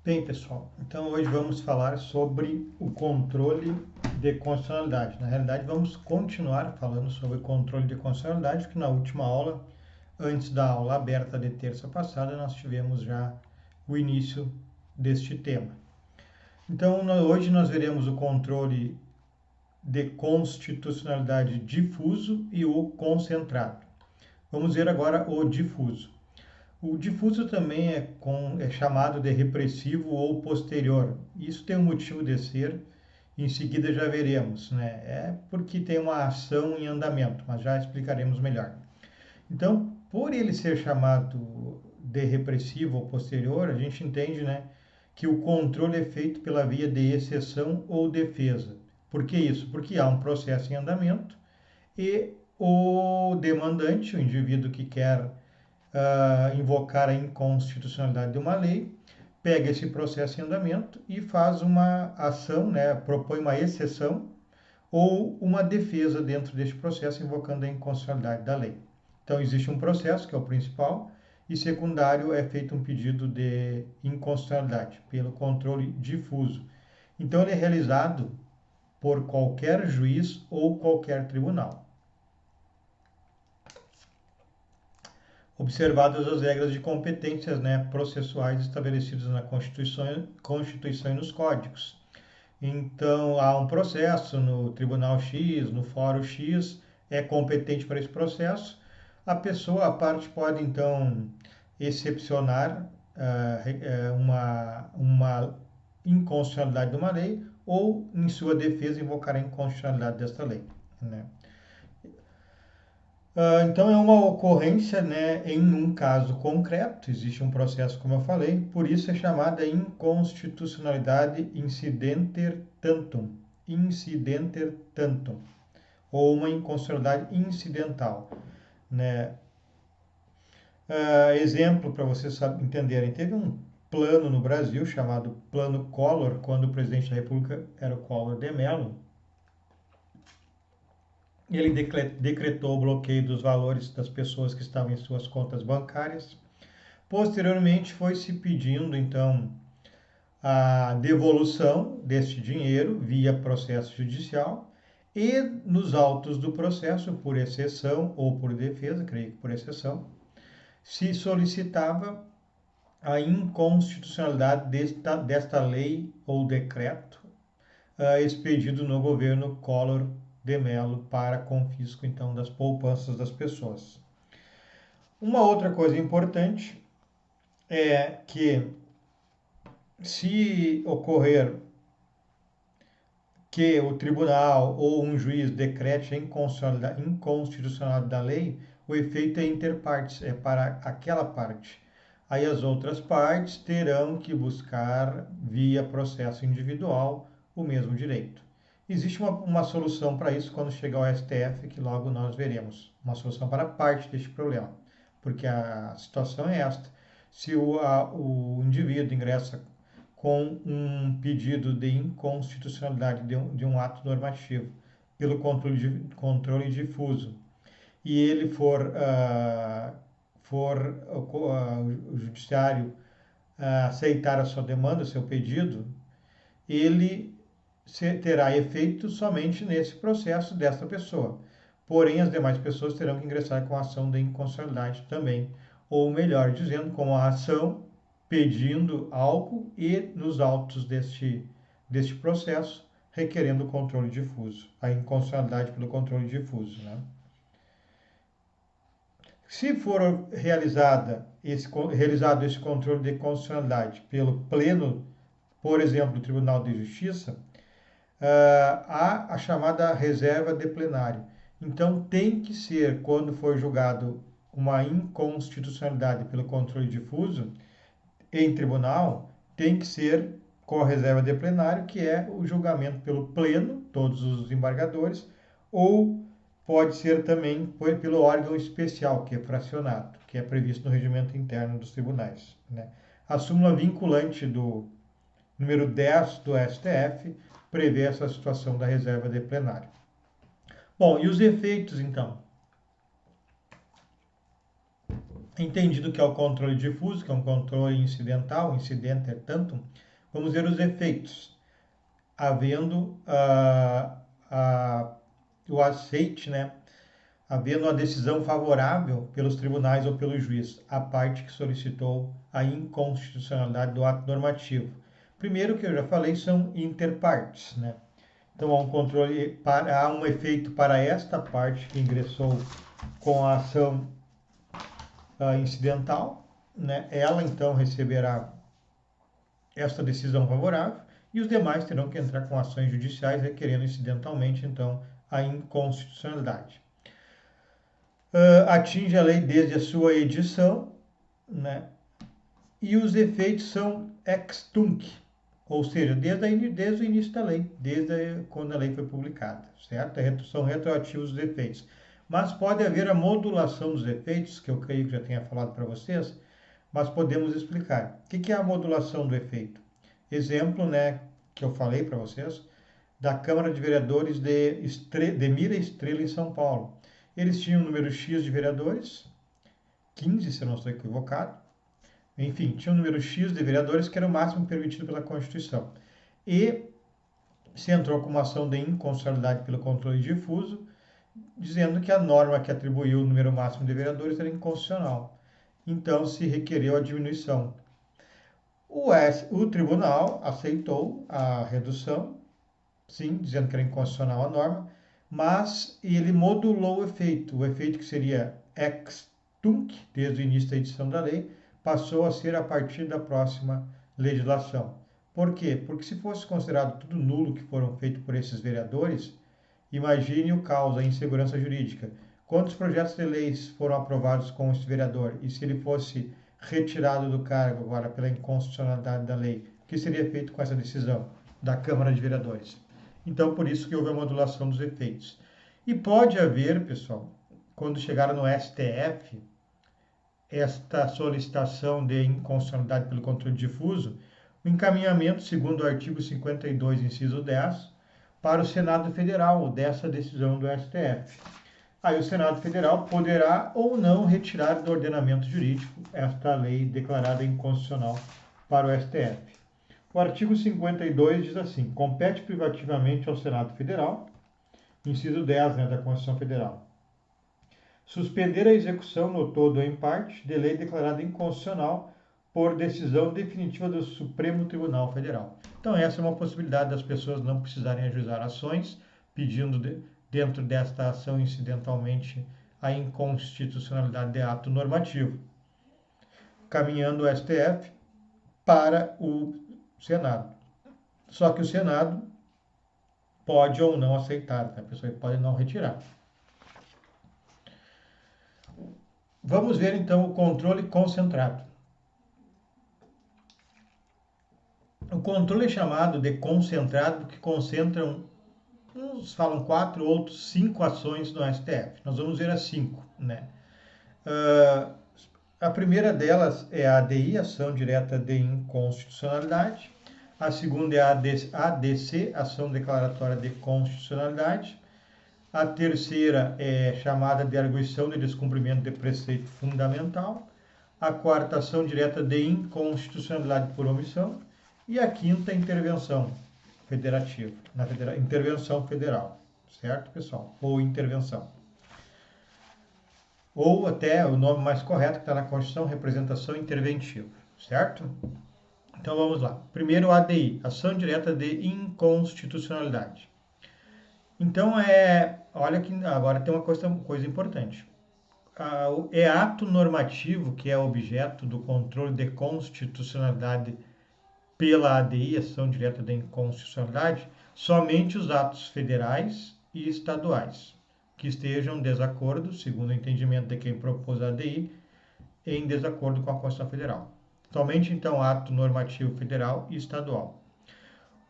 Bem, pessoal, então hoje vamos falar sobre o controle de constitucionalidade. Na realidade, vamos continuar falando sobre o controle de constitucionalidade, porque na última aula, antes da aula aberta de terça passada, nós tivemos já o início deste tema. Então, hoje nós veremos o controle de constitucionalidade difuso e o concentrado. Vamos ver agora o difuso. O difuso também é chamado de repressivo ou posterior. Isso tem um motivo de ser, em seguida já veremos, né? É porque tem uma ação em andamento, mas já explicaremos melhor. Então, por ele ser chamado de repressivo ou posterior, a gente entende, né, que o controle é feito pela via de exceção ou defesa. Por que isso? Porque há um processo em andamento e o demandante, o indivíduo que quer invocar a inconstitucionalidade de uma lei, pega esse processo em andamento e faz uma ação, né, propõe uma exceção ou uma defesa dentro deste processo, invocando a inconstitucionalidade da lei. Então, existe um processo, que é o principal, e secundário é feito um pedido de inconstitucionalidade pelo controle difuso. Então, ele é realizado por qualquer juiz ou qualquer tribunal. Observadas as regras de competências, né, processuais estabelecidas na Constituição e nos códigos. Então, há um processo no Tribunal X, no Fórum X, é competente para esse processo. A parte pode, então, excepcionar uma inconstitucionalidade de uma lei ou, em sua defesa, invocar a inconstitucionalidade desta lei, né? Então, é uma ocorrência, né, em um caso concreto, existe um processo, como eu falei, por isso é chamada inconstitucionalidade incidenter tantum, ou uma inconstitucionalidade incidental, né? Exemplo para vocês entenderem, teve um plano no Brasil chamado Plano Collor, quando o presidente da República era o Collor de Mello. Ele decretou o bloqueio dos valores das pessoas que estavam em suas contas bancárias. Posteriormente, foi se pedindo, então, a devolução deste dinheiro via processo judicial e nos autos do processo, por exceção ou por defesa, creio que por exceção, se solicitava a inconstitucionalidade desta lei ou decreto expedido no governo Collor de Mello para confisco, então, das poupanças das pessoas. Uma outra coisa importante é que, se ocorrer que o tribunal ou um juiz decrete a inconstitucionalidade da lei, o efeito é inter partes, é para aquela parte. Aí as outras partes terão que buscar, via processo individual, o mesmo direito. Existe uma solução para isso quando chegar ao STF, que logo nós veremos. Uma solução para parte deste problema. Porque a situação é esta. Se o indivíduo ingressa com um pedido de inconstitucionalidade de um ato normativo pelo controle difuso e ele o judiciário aceitar a sua demanda, o seu pedido, ele terá efeito somente nesse processo desta pessoa. Porém, as demais pessoas terão que ingressar com a ação de inconstitucionalidade também, ou melhor dizendo, com a ação pedindo algo e nos autos deste processo requerendo o controle difuso, a inconstitucionalidade pelo controle difuso, né? Se for realizado esse controle de constitucionalidade pelo pleno, por exemplo, do Tribunal de Justiça, há a chamada reserva de plenário. Então, tem que ser, quando for julgado uma inconstitucionalidade pelo controle difuso, em tribunal, tem que ser com a reserva de plenário, que é o julgamento pelo pleno, todos os embargadores, ou pode ser também pelo órgão especial, que é fracionado, que é previsto no regimento interno dos tribunais, né? A súmula vinculante do número 10 do STF prevê essa situação da reserva de plenário. Bom, e os efeitos, então? Entendido que é o controle difuso, que é um controle incidental, incidente tanto, vamos ver os efeitos. Havendo o aceite, né? Havendo a decisão favorável pelos tribunais ou pelo juiz, a parte que solicitou a inconstitucionalidade do ato normativo. Primeiro, que eu já falei, são interpartes, né? Então há um controle, há um efeito para esta parte que ingressou com a ação incidental, né? Ela então receberá esta decisão favorável e os demais terão que entrar com ações judiciais requerendo incidentalmente então a inconstitucionalidade. Atinge a lei desde a sua edição, né? E os efeitos são ex tunc, ou seja, desde o início da lei, desde quando a lei foi publicada, certo? São retroativos os efeitos. Mas pode haver a modulação dos efeitos, que eu creio que já tenha falado para vocês, mas podemos explicar. O que é a modulação do efeito? Exemplo, né, que eu falei para vocês, da Câmara de Vereadores de Mira Estrela, em São Paulo. Eles tinham um número X de vereadores, 15, se eu não estou equivocado. Enfim, tinha um número X de vereadores, que era o máximo permitido pela Constituição. E se entrou com uma ação de inconstitucionalidade pelo controle difuso, dizendo que a norma que atribuiu o número máximo de vereadores era inconstitucional. Então, se requereu a diminuição. O tribunal aceitou a redução, sim, dizendo que era inconstitucional a norma, mas ele modulou o efeito que seria ex tunc, desde o início da edição da lei, passou a ser a partir da próxima legislação. Por quê? Porque se fosse considerado tudo nulo que foram feitos por esses vereadores, imagine o caos, a insegurança jurídica. Quantos projetos de leis foram aprovados com esse vereador? E se ele fosse retirado do cargo agora pela inconstitucionalidade da lei, o que seria feito com essa decisão da Câmara de Vereadores? Então, por isso que houve a modulação dos efeitos. E pode haver, pessoal, quando chegar no STF, esta solicitação de inconstitucionalidade pelo controle difuso, o encaminhamento, segundo o artigo 52, inciso 10, para o Senado Federal dessa decisão do STF. Aí o Senado Federal poderá ou não retirar do ordenamento jurídico esta lei declarada inconstitucional para o STF. O artigo 52 diz assim: compete privativamente ao Senado Federal, inciso 10, né, da Constituição Federal, suspender a execução no todo ou em parte de lei declarada inconstitucional por decisão definitiva do Supremo Tribunal Federal. Então essa é uma possibilidade das pessoas não precisarem ajuizar ações pedindo dentro desta ação incidentalmente a inconstitucionalidade de ato normativo, caminhando o STF para o Senado. Só que o Senado pode ou não aceitar, a pessoa pode não retirar. Vamos ver então o controle concentrado. O controle é chamado de concentrado porque concentram, uns falam 4, outros 5 ações no STF. Nós vamos ver as 5, né? A primeira delas é a ADI, Ação Direta de Inconstitucionalidade. A segunda é a ADC, Ação Declaratória de Constitucionalidade. A terceira é chamada de arguição de descumprimento de preceito fundamental. A quarta, ação direta de inconstitucionalidade por omissão. E a quinta, intervenção federativa, intervenção federal, certo, pessoal? Ou intervenção. Ou até o nome mais correto que está na Constituição, representação interventiva, certo? Então vamos lá. Primeiro, ADI, ação direta de inconstitucionalidade. Então olha que agora tem uma coisa importante. É ato normativo que é objeto do controle de constitucionalidade pela ADI, ação direta de inconstitucionalidade, somente os atos federais e estaduais que estejam em desacordo, segundo o entendimento de quem propôs a ADI, em desacordo com a Constituição Federal. Somente, então, ato normativo federal e estadual.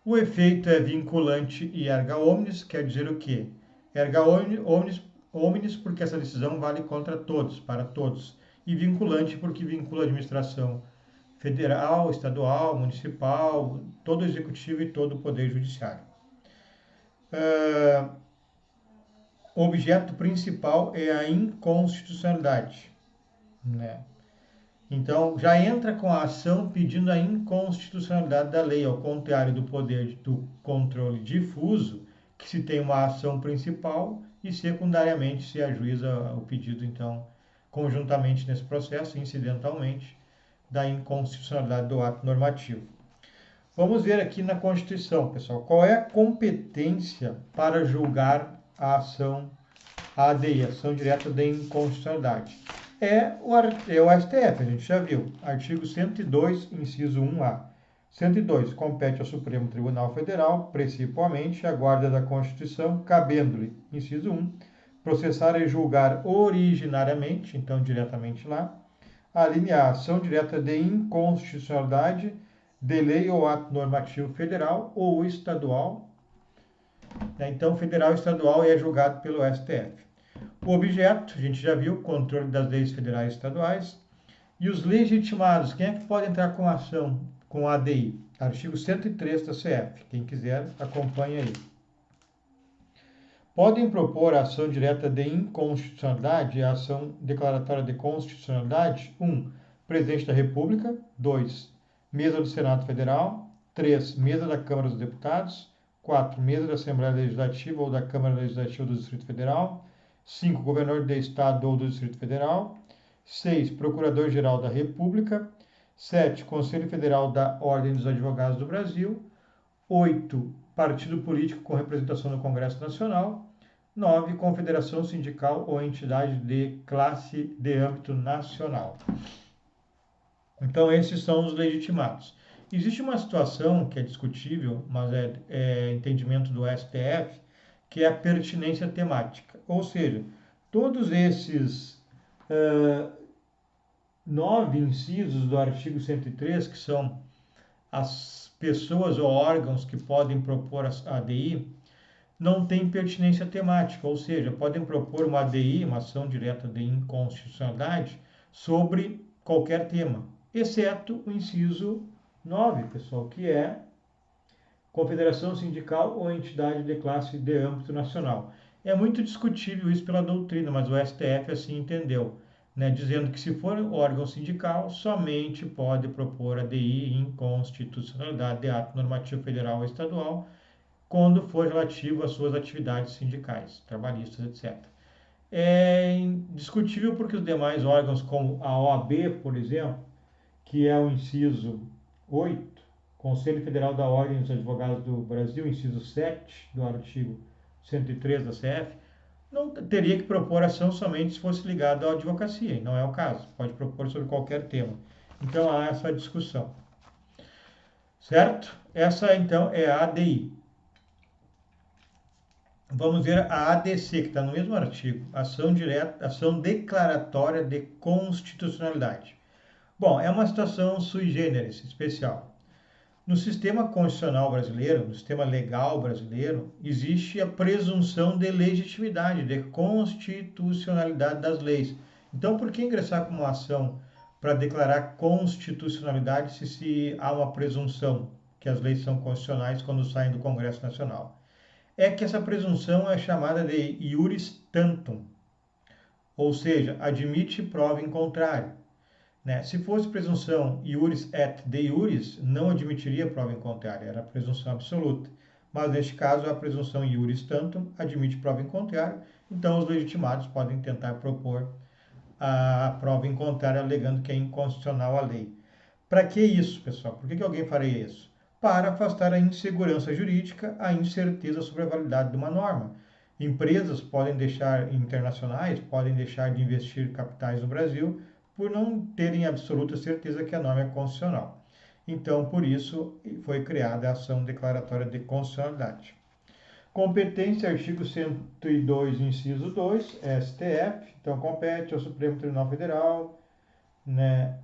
O efeito é vinculante e erga omnes, quer dizer o quê? Erga omnes porque essa decisão vale contra todos, para todos. E vinculante porque vincula a administração federal, estadual, municipal, todo o executivo e todo o poder judiciário. O objeto principal é a inconstitucionalidade, né? Então, já entra com a ação pedindo a inconstitucionalidade da lei, ao contrário do poder do controle difuso, que se tem uma ação principal e secundariamente se ajuiza o pedido, então, conjuntamente nesse processo, incidentalmente, da inconstitucionalidade do ato normativo. Vamos ver aqui na Constituição, pessoal, qual é a competência para julgar a ação ADI, ação direta de inconstitucionalidade. É o STF, a gente já viu. Artigo 102, inciso 1A. 102. Compete ao Supremo Tribunal Federal, principalmente, a guarda da Constituição, cabendo-lhe, inciso 1, processar e julgar originariamente, então diretamente lá, a linha A, ação direta de inconstitucionalidade de lei ou ato normativo federal ou estadual. Então, federal e estadual é julgado pelo STF. O objeto, a gente já viu, controle das leis federais e estaduais. E os legitimados, quem é que pode entrar com ação com a ADI? Artigo 103 da CF. Quem quiser, acompanha aí. Podem propor a ação direta de inconstitucionalidade e a ação declaratória de constitucionalidade: 1. Presidente da República. 2. Mesa do Senado Federal. 3. Mesa da Câmara dos Deputados. 4. Mesa da Assembleia Legislativa ou da Câmara Legislativa do Distrito Federal. 5. Governador de Estado ou do Distrito Federal. 6. Procurador-Geral da República. 7. Conselho Federal da Ordem dos Advogados do Brasil. 8. Partido político com representação no Congresso Nacional. 9. Confederação sindical ou entidade de classe de âmbito nacional. Então, esses são os legitimados. Existe uma situação que é discutível, mas é entendimento do STF, que é a pertinência temática. Ou seja, todos esses 9 incisos do artigo 103, que são as pessoas ou órgãos que podem propor a ADI, não têm pertinência temática, ou seja, podem propor uma ADI, uma ação direta de inconstitucionalidade, sobre qualquer tema, exceto o inciso 9, pessoal, que é confederação sindical ou entidade de classe de âmbito nacional. É muito discutível isso pela doutrina, mas o STF assim entendeu, né, dizendo que se for órgão sindical, somente pode propor ADI inconstitucionalidade de ato normativo federal ou estadual, quando for relativo às suas atividades sindicais, trabalhistas, etc. É discutível porque os demais órgãos, como a OAB, por exemplo, que é o inciso 8, Conselho Federal da Ordem dos Advogados do Brasil, inciso 7 do artigo 103 da CF, não teria que propor ação somente se fosse ligado à advocacia, e não é o caso, pode propor sobre qualquer tema. Então há essa discussão. Certo? Essa então é a ADI. Vamos ver a ADC, que está no mesmo artigo, ação direta, ação declaratória de constitucionalidade. Bom, é uma situação sui generis, especial. No sistema constitucional brasileiro, no sistema legal brasileiro, existe a presunção de legitimidade, de constitucionalidade das leis. Então, por que ingressar com uma ação para declarar constitucionalidade se há uma presunção que as leis são constitucionais quando saem do Congresso Nacional? É que essa presunção é chamada de iuris tantum, ou seja, admite prova em contrário. Né? Se fosse presunção iuris et de iuris, não admitiria prova em contrário, era presunção absoluta. Mas neste caso, a presunção iuris tantum admite prova em contrário, então os legitimados podem tentar propor a prova em contrário, alegando que é inconstitucional a lei. Para que isso, pessoal? Por que alguém faria isso? Para afastar a insegurança jurídica, a incerteza sobre a validade de uma norma. Empresas podem deixar, internacionais, podem deixar de investir capitais no Brasil por não terem absoluta certeza que a norma é constitucional. Então, por isso, foi criada a ação declaratória de constitucionalidade. Competência, artigo 102, inciso 2, STF. Então, compete ao Supremo Tribunal Federal, né?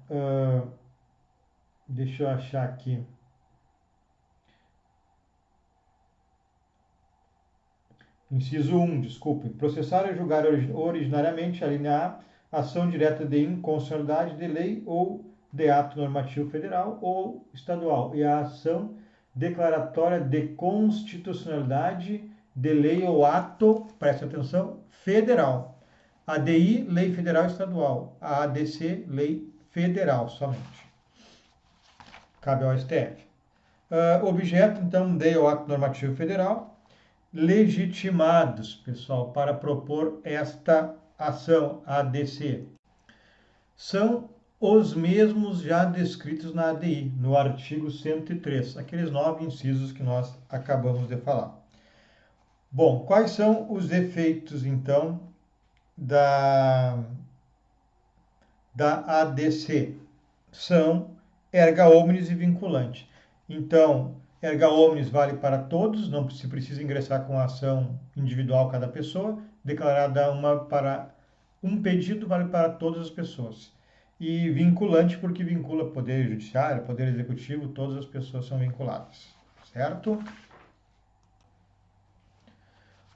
Deixa eu achar aqui. Inciso 1, desculpe. Processar e julgar originariamente, a linha A, ação direta de inconstitucionalidade de lei ou de ato normativo federal ou estadual. E a ação declaratória de constitucionalidade de lei ou ato, preste atenção, federal. ADI, lei federal estadual. A ADC, lei Federal somente. Cabe ao STF. Objeto, então, de o ato normativo federal, legitimados, pessoal, para propor esta ação, ADC. São os mesmos já descritos na ADI, no artigo 103, aqueles 9 incisos que nós acabamos de falar. Bom, quais são os efeitos, então, da ADC? São erga omnes e vinculante. Então, erga omnes vale para todos, não se precisa ingressar com a ação individual cada pessoa, declarada uma para um pedido vale para todas as pessoas. E vinculante porque vincula poder judiciário, poder executivo, todas as pessoas são vinculadas, certo?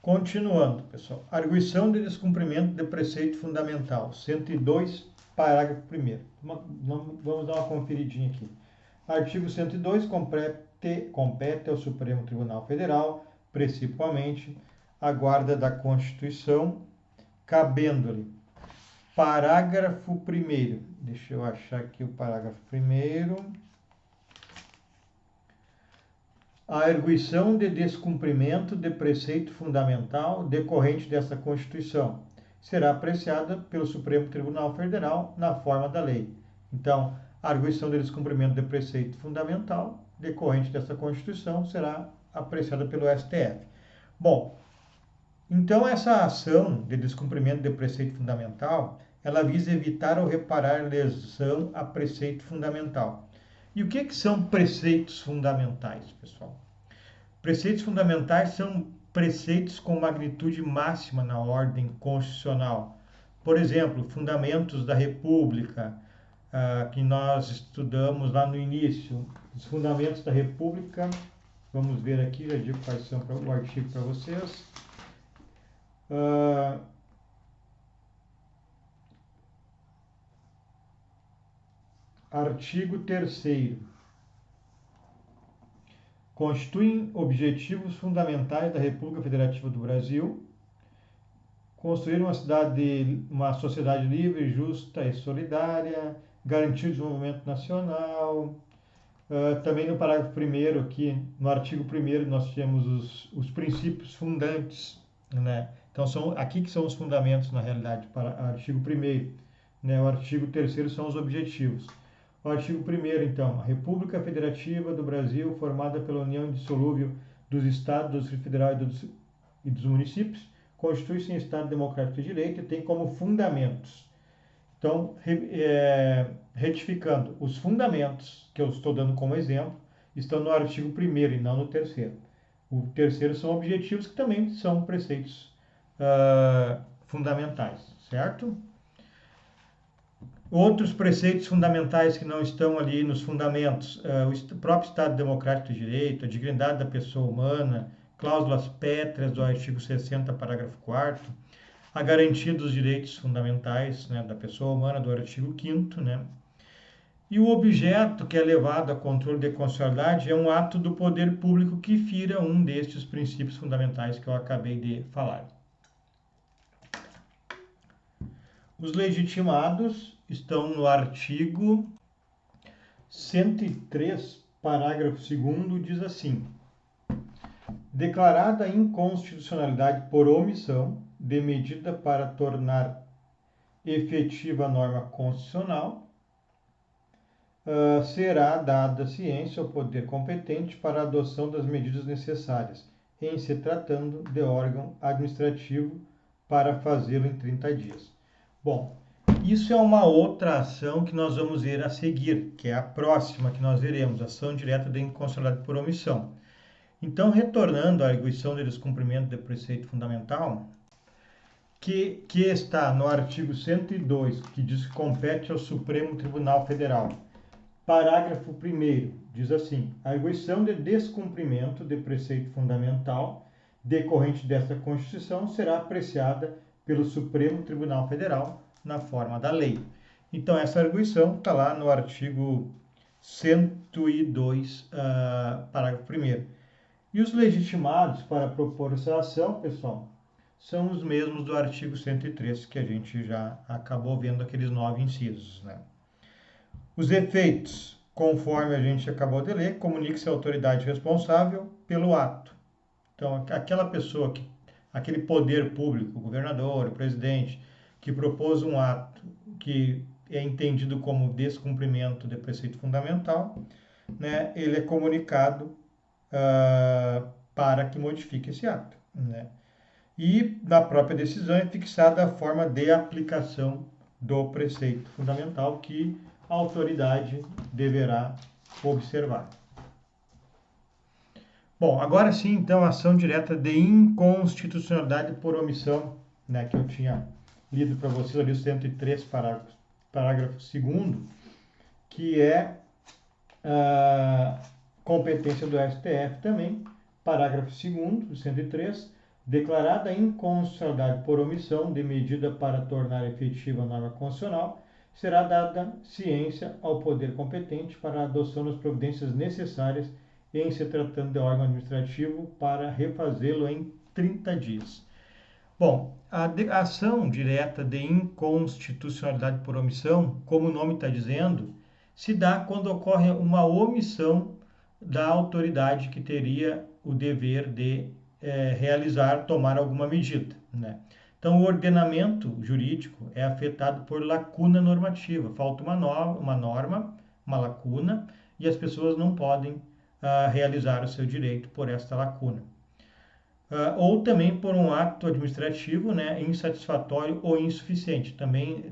Continuando, pessoal. Arguição de descumprimento de preceito fundamental, 102, parágrafo 1º. Vamos dar uma conferidinha aqui. Artigo 102, compete ao Supremo Tribunal Federal, principalmente, a guarda da Constituição, cabendo-lhe. Parágrafo 1º. Deixa eu achar aqui o parágrafo 1º. A arguição de descumprimento de preceito fundamental decorrente desta Constituição será apreciada pelo Supremo Tribunal Federal na forma da lei. Então, a arguição de descumprimento de preceito fundamental decorrente desta Constituição será apreciada pelo STF. Bom, então essa ação de descumprimento de preceito fundamental, ela visa evitar ou reparar lesão a preceito fundamental. E o que são preceitos fundamentais, pessoal? Preceitos fundamentais são preceitos com magnitude máxima na ordem constitucional. Por exemplo, fundamentos da República, que nós estudamos lá no início. Os fundamentos da República, vamos ver aqui, já digo quais são o artigo para vocês. Artigo 3º. Constituem objetivos fundamentais da República Federativa do Brasil construir uma sociedade livre, justa e solidária, garantir o desenvolvimento nacional. Também no parágrafo 1º, aqui no artigo 1º, nós temos os princípios fundantes, né? Então, aqui que são os fundamentos, na realidade, para o artigo 1º. Né? O artigo 3º são os objetivos. O artigo 1º, então, a República Federativa do Brasil, formada pela união indissolúvel dos Estados, do Distrito Federal e dos municípios, constitui-se em Estado democrático de direito e tem como fundamentos. Então, retificando, os fundamentos, que eu estou dando como exemplo, estão no artigo 1º e não no 3º. O 3º são objetivos que também são preceitos fundamentais, certo? Outros preceitos fundamentais que não estão ali nos fundamentos, o próprio Estado Democrático de Direito, a dignidade da pessoa humana, cláusulas pétreas do artigo 60, parágrafo 4º, a garantia dos direitos fundamentais, né, da pessoa humana, do artigo 5º, né? E o objeto que é levado a controle de constitucionalidade é um ato do poder público que fira um destes princípios fundamentais que eu acabei de falar. Os legitimados estão no artigo 103, parágrafo 2º, diz assim: declarada a inconstitucionalidade por omissão de medida para tornar efetiva a norma constitucional, será dada ciência ao poder competente para a adoção das medidas necessárias, em se tratando de órgão administrativo, para fazê-lo em 30 dias. Bom, isso é uma outra ação que nós vamos ver a seguir, que é a próxima que nós veremos, ação direta de inconstitucionalidade por omissão. Então, retornando à arguição de descumprimento de preceito fundamental, que está no artigo 102, que diz que compete ao Supremo Tribunal Federal. Parágrafo 1º, diz assim: a arguição de descumprimento de preceito fundamental decorrente desta Constituição será apreciada pelo Supremo Tribunal Federal na forma da lei. Então, essa arguição está lá no artigo 102, parágrafo 1º. E os legitimados para propor essa ação, pessoal, são os mesmos do artigo 103, que a gente já acabou vendo aqueles 9 incisos, né? Os efeitos, conforme a gente acabou de ler, comunique-se à autoridade responsável pelo ato. Então, aquela pessoa, aquele poder público, o governador, o presidente, que propôs um ato que é entendido como descumprimento de preceito fundamental, né, ele é comunicado para que modifique esse ato, né? E na própria decisão é fixada a forma de aplicação do preceito fundamental que a autoridade deverá observar. Bom, agora sim, então, ação direta de inconstitucionalidade por omissão, né, que eu tinha lido para vocês ali, o 103, parágrafo 2º, que é a competência do STF também, parágrafo 2º, do 103, declarada a inconstitucionalidade por omissão de medida para tornar efetiva a norma constitucional, será dada ciência ao poder competente para a adoção das providências necessárias em se tratando de órgão administrativo para refazê-lo em 30 dias. Bom, a ação direta de inconstitucionalidade por omissão, como o nome está dizendo, se dá quando ocorre uma omissão da autoridade que teria o dever de tomar alguma medida, né? Então, o ordenamento jurídico é afetado por lacuna normativa. Falta uma norma, uma lacuna, e as pessoas não podem realizar o seu direito por esta lacuna. Ou também por um ato administrativo, né, insatisfatório ou insuficiente. Também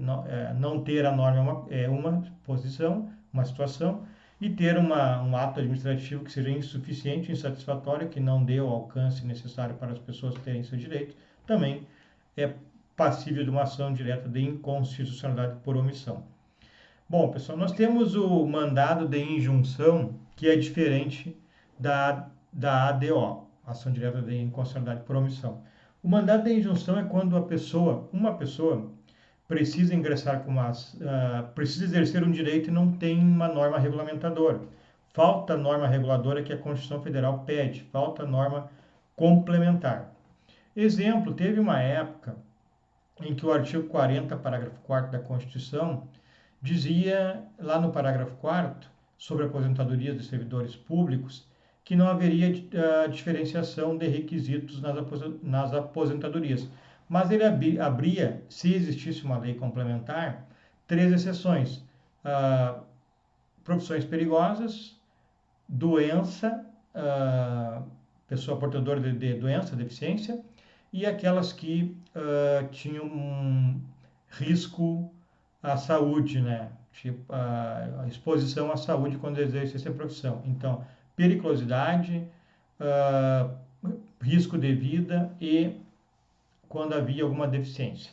não ter a norma é uma posição, uma situação, e ter um ato administrativo que seja insuficiente, insatisfatório, que não dê o alcance necessário para as pessoas terem seu direito, também é passível de uma ação direta de inconstitucionalidade por omissão. Bom, pessoal, nós temos o mandado de injunção, que é diferente da ADO, ação direta de inconstitucionalidade por omissão. O mandado de injunção é quando uma pessoa precisa ingressar precisa exercer um direito e não tem uma norma regulamentadora. Falta norma reguladora que a Constituição Federal pede, falta norma complementar. Exemplo, teve uma época em que o artigo 40, parágrafo 4º da Constituição, dizia, lá no parágrafo 4º, sobre aposentadorias de servidores públicos, que não haveria diferenciação de requisitos nas aposentadorias. Mas ele abria, se existisse uma lei complementar, 3 exceções: profissões perigosas, doença, pessoa portadora de doença, deficiência, e aquelas que tinham um risco à saúde, né? Tipo, a exposição à saúde quando exerce essa profissão. Então, periculosidade, risco de vida e quando havia alguma deficiência.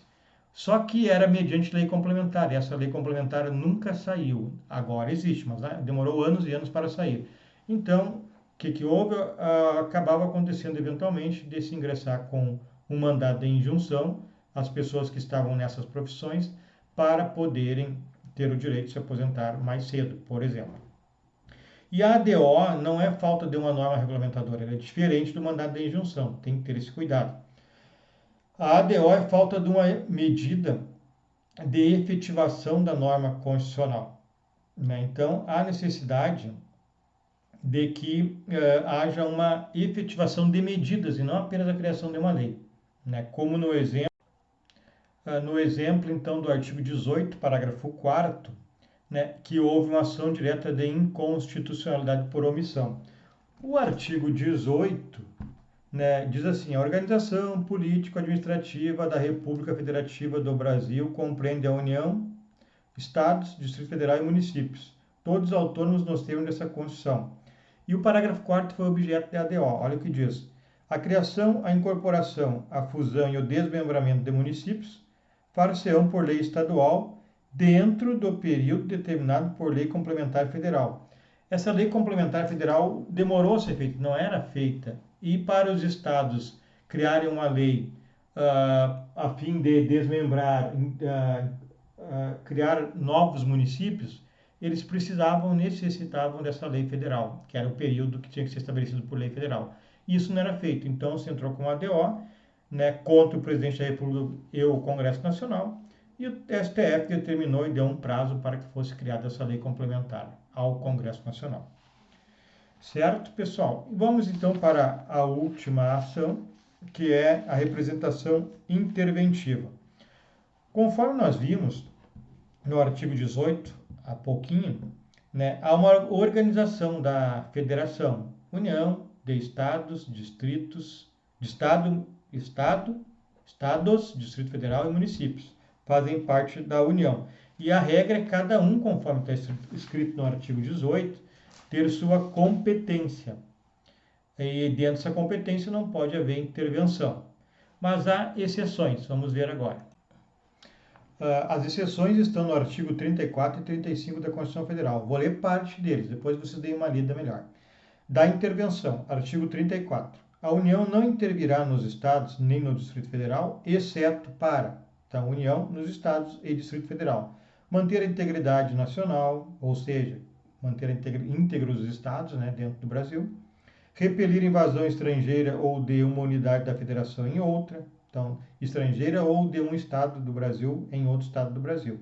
Só que era mediante lei complementar, e essa lei complementar nunca saiu. Agora existe, mas demorou anos e anos para sair. Então, o que houve? Acabava acontecendo eventualmente de se ingressar com um mandado de injunção as pessoas que estavam nessas profissões para poderem ter o direito de se aposentar mais cedo, por exemplo. E a ADO não é falta de uma norma regulamentadora, ela é diferente do mandado de injunção, tem que ter esse cuidado. A ADO é falta de uma medida de efetivação da norma constitucional, né? Então, há necessidade de que haja uma efetivação de medidas e não apenas a criação de uma lei, né? Como no exemplo, então, do artigo 18, parágrafo 4º, né, que houve uma ação direta de inconstitucionalidade por omissão. O artigo 18, né, diz assim: a organização político-administrativa da República Federativa do Brasil compreende a União, Estados, Distrito Federal e municípios, todos autônomos nos termos dessa Constituição. E o parágrafo 4º foi objeto da ADO. Olha o que diz: a criação, a incorporação, a fusão e o desmembramento de municípios far-se-ão por lei estadual dentro do período determinado por lei complementar federal. Essa lei complementar federal demorou a ser feita, não era feita. E para os estados criarem uma lei a fim de desmembrar, criar novos municípios, eles necessitavam dessa lei federal, que era o período que tinha que ser estabelecido por lei federal. Isso não era feito, então se entrou com a ADO, né, contra o presidente da República e o Congresso Nacional, e o STF determinou e deu um prazo para que fosse criada essa lei complementar ao Congresso Nacional. Certo, pessoal? Vamos então para a última ação, que é a representação interventiva. Conforme nós vimos no artigo 18, há pouquinho, né, há uma organização da federação, União de Estados, Distritos, de Estados, Distrito Federal e municípios. Fazem parte da União. E a regra é cada um, conforme está escrito no artigo 18, ter sua competência. E dentro dessa competência não pode haver intervenção. Mas há exceções, vamos ver agora. As exceções estão no artigo 34 e 35 da Constituição Federal. Vou ler parte deles, depois vocês deem uma lida melhor. Da intervenção, artigo 34. A União não intervirá nos Estados nem no Distrito Federal, exceto para, então, União nos Estados e Distrito Federal, manter a integridade nacional, ou seja, manter íntegros os Estados, né, dentro do Brasil, repelir invasão estrangeira ou de uma unidade da Federação em outra, então, estrangeira ou de um Estado do Brasil em outro Estado do Brasil.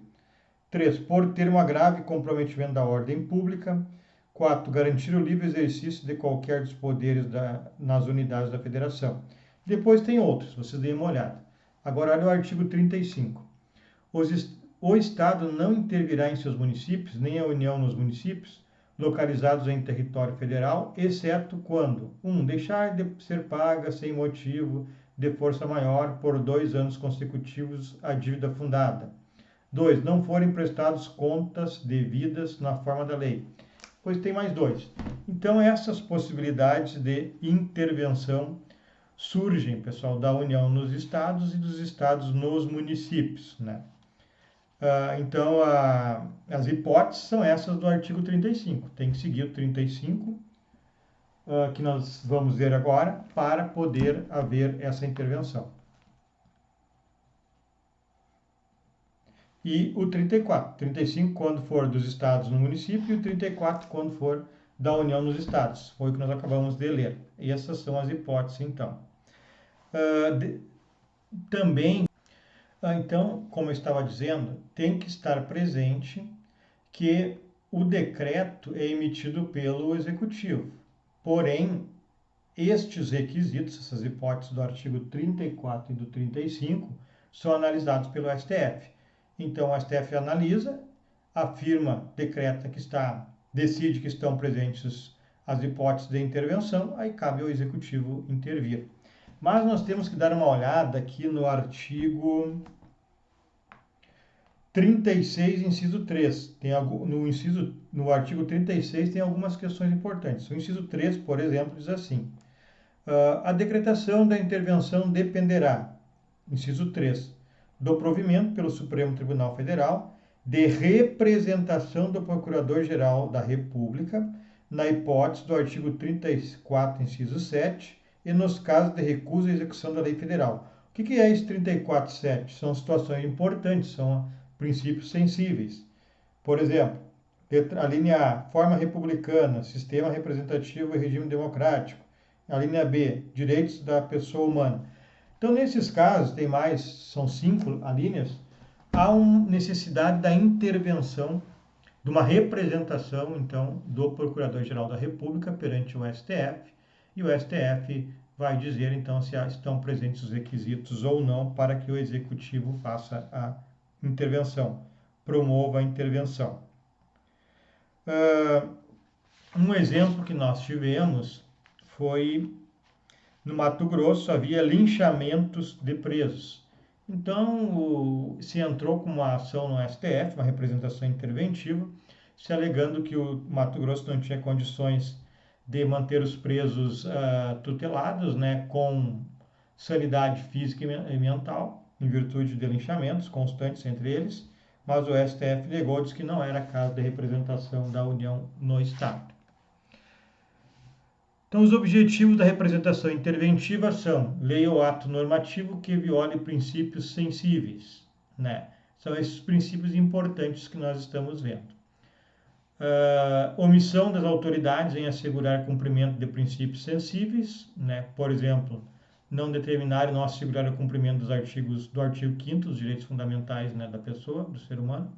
3. Por ter um grave comprometimento da ordem pública. 4. Garantir o livre exercício de qualquer dos poderes nas unidades da Federação. Depois tem outros, vocês deem uma olhada. Agora, olha o artigo 35. O Estado não intervirá em seus municípios, nem a União nos municípios, localizados em território federal, exceto quando 1. Deixar de ser paga sem motivo de força maior por 2 anos consecutivos a dívida fundada. 2. Não forem prestados contas devidas na forma da lei. Pois tem mais 2. Então, essas possibilidades de intervenção surgem, pessoal, da União nos estados e dos estados nos municípios, né? Então, as hipóteses são essas do artigo 35. Tem que seguir o 35, que nós vamos ver agora, para poder haver essa intervenção. E o 34. 35 quando for dos estados no município e o 34 quando for da União nos estados. Foi o que nós acabamos de ler. E essas são as hipóteses, então. Também, então, como eu estava dizendo, tem que estar presente que o decreto é emitido pelo Executivo. Porém, estes requisitos, essas hipóteses do artigo 34 e do 35, são analisados pelo STF. Então, o STF analisa, afirma, decreta decide que estão presentes as hipóteses de intervenção, aí cabe ao Executivo intervir. Mas nós temos que dar uma olhada aqui no artigo 36, inciso 3. No artigo 36 tem algumas questões importantes. O inciso 3, por exemplo, diz assim: a decretação da intervenção dependerá, inciso 3, do provimento pelo Supremo Tribunal Federal de representação do Procurador-Geral da República, na hipótese do artigo 34, inciso 7, e nos casos de recusa à execução da lei federal. O que é esse 34.7? São situações importantes, são princípios sensíveis. Por exemplo, a linha A, forma republicana, sistema representativo e regime democrático. A linha B, direitos da pessoa humana. Então, nesses casos, tem mais, são 5 alíneas, há uma necessidade da intervenção, de uma representação, então, do Procurador-Geral da República perante o STF, e o STF vai dizer, então, se estão presentes os requisitos ou não para que o Executivo faça a intervenção, promova a intervenção. Um exemplo que nós tivemos foi no Mato Grosso, havia linchamentos de presos. Então, se entrou com uma ação no STF, uma representação interventiva, se alegando que o Mato Grosso não tinha condições de manter os presos tutelados, né, com sanidade física e mental, em virtude de linchamentos constantes entre eles, mas o STF negou, disse que não era caso de representação da União no Estado. Então, os objetivos da representação interventiva são lei ou ato normativo que viole princípios sensíveis, né? São esses princípios importantes que nós estamos vendo. Omissão das autoridades em assegurar cumprimento de princípios sensíveis, né? Por exemplo, não determinar e não assegurar o cumprimento dos artigos do artigo 5º dos direitos fundamentais, né, da pessoa, do ser humano.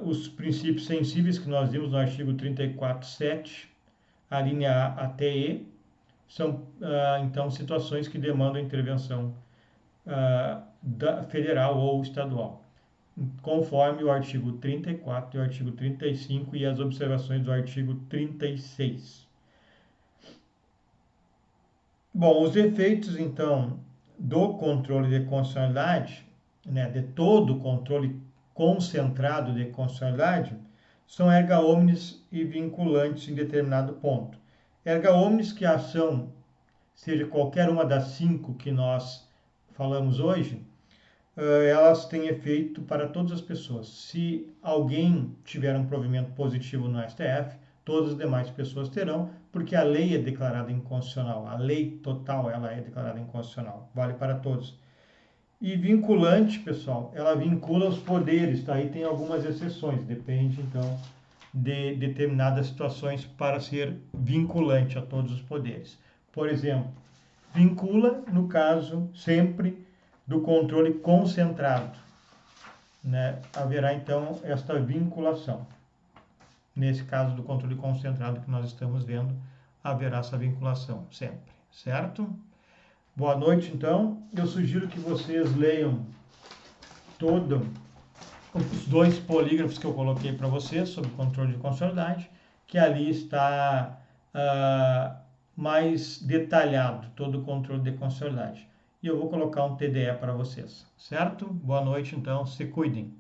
Os princípios sensíveis que nós vimos no artigo 34.7, a linha A até E, são, então, situações que demandam intervenção federal ou estadual, conforme o artigo 34 e o artigo 35 e as observações do artigo 36. Bom, os efeitos, então, do controle de constitucionalidade, né, de todo o controle concentrado de constitucionalidade, são erga omnes e vinculantes em determinado ponto. Erga omnes, que a ação seja qualquer uma das 5 que nós falamos hoje, elas têm efeito para todas as pessoas. Se alguém tiver um provimento positivo no STF, todas as demais pessoas terão, porque a lei é declarada inconstitucional. A lei total, ela é declarada inconstitucional. Vale para todos. E vinculante, pessoal, ela vincula os poderes, tá? Aí tem algumas exceções, depende, então, de determinadas situações para ser vinculante a todos os poderes. Por exemplo, vincula, no caso, sempre do controle concentrado, né? Haverá, então, esta vinculação. Nesse caso do controle concentrado que nós estamos vendo, haverá essa vinculação sempre, certo? Boa noite, então. Eu sugiro que vocês leiam todos os 2 polígrafos que eu coloquei para vocês sobre controle de constitucionalidade, que ali está mais detalhado todo o controle de constitucionalidade. E eu vou colocar um TDE para vocês, certo? Boa noite, então. Se cuidem.